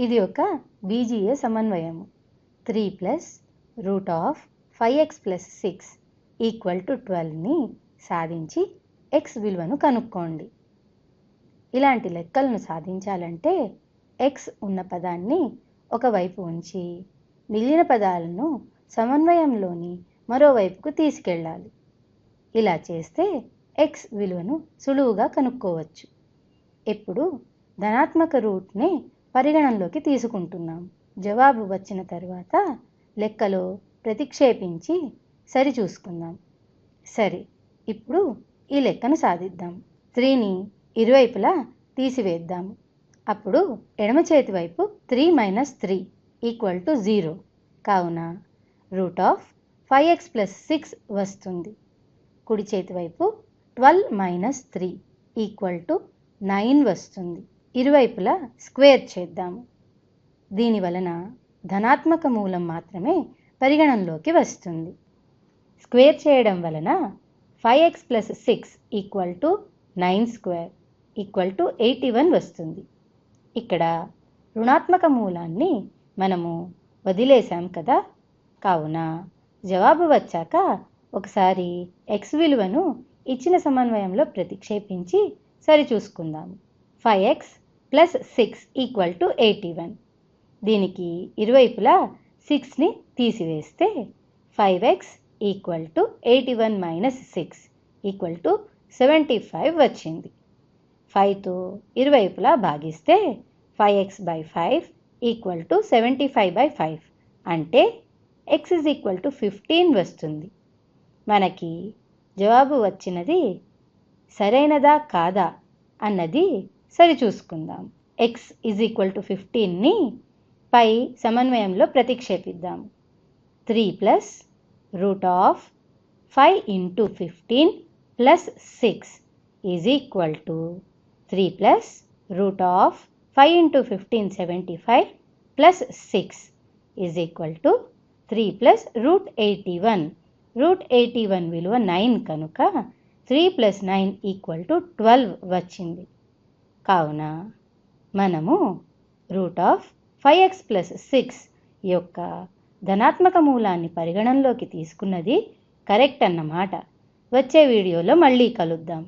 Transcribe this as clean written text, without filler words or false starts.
ఇది ఒక బీజీయ సమన్వయము. 3 plus root of 5x plus 6 equal to 12ని సాధించి x విలువను కనుక్కోండి. ఇలాంటి లెక్కలను సాధించాలంటే x ఉన్న పదాన్ని ఒకవైపు ఉంచి మిగిలిన పదాలను సమన్వయంలోని మరోవైపుకు తీసుకెళ్ళాలి. ఇలా చేస్తే x విలువను సులువుగా కనుక్కోవచ్చు. ఇప్పుడు ధనాత్మక రూట్ని పరిగణనలోకి తీసుకుంటున్నాం. జవాబు వచ్చిన తర్వాత లెక్కలో ప్రతిక్షేపించి సరిచూసుకుందాం. సరే, ఇప్పుడు ఈ లెక్కను సాధిద్దాం. 3ని ఇరువైపులా తీసివేద్దాము. అప్పుడు ఎడమ చేతి వైపు 3 మైనస్ 3 ఈక్వల్ టు 0. కావున రూట్ ఆఫ్ 5x ప్లస్ 6 వస్తుంది. కుడి చేతి వైపు 12 మైనస్ 3 ఈక్వల్ టు 9 వస్తుంది. ఇరువైపులా స్క్వేర్ చేద్దాము. దీని వలన ధనాత్మక మూలం మాత్రమే పరిగణనలోకి వస్తుంది. స్క్వేర్ చేయడం వలన 5x plus 6 equal to 9 square equal to 81 వస్తుంది. ఇక్కడ రుణాత్మక మూలాన్ని మనము వదిలేసాం కదా, కావున జవాబు వచ్చాక ఒకసారి x విలువను ఇచ్చిన సమన్వయంలో ప్రతిక్షేపించి సరిచూసుకుందాము. 5x plus 6 equal to 81. దీనికి ఇరువైపులా 6ని తీసివేస్తే 5x equal to 81 minus 6 equal to 75 వచ్చింది. 5తో ఇరువైపులా భాగిస్తే 5x by 5 equal to 75 by 5 అంటే x ఈజ్ ఈక్వల్ టు 15 వస్తుంది. మనకి జవాబు వచ్చినది సరైనదా కాదా అన్నది సరిచూసుకుందాం. x ఈజ్ ఈక్వల్ టు 15ని పై సమన్వయంలో ప్రతిక్షేపిద్దాం. 3 plus root of 5 into 15 plus 6 is equal to 3 plus root of 5 into 15 75 plus 6 is equal to 3 plus root 81. Root 81 విలువ 9 కనుక 3 ప్లస్ 9 ఈక్వల్ టు 12 వచ్చింది. కావున మనము రూట్ ఆఫ్ 5x ప్లస్ 6 యొక్క ధనాత్మక మూలాన్ని పరిగణనలోకి తీసుకున్నది కరెక్ట్ అన్నమాట. వచ్చే వీడియోలో మళ్ళీ కలుద్దాం.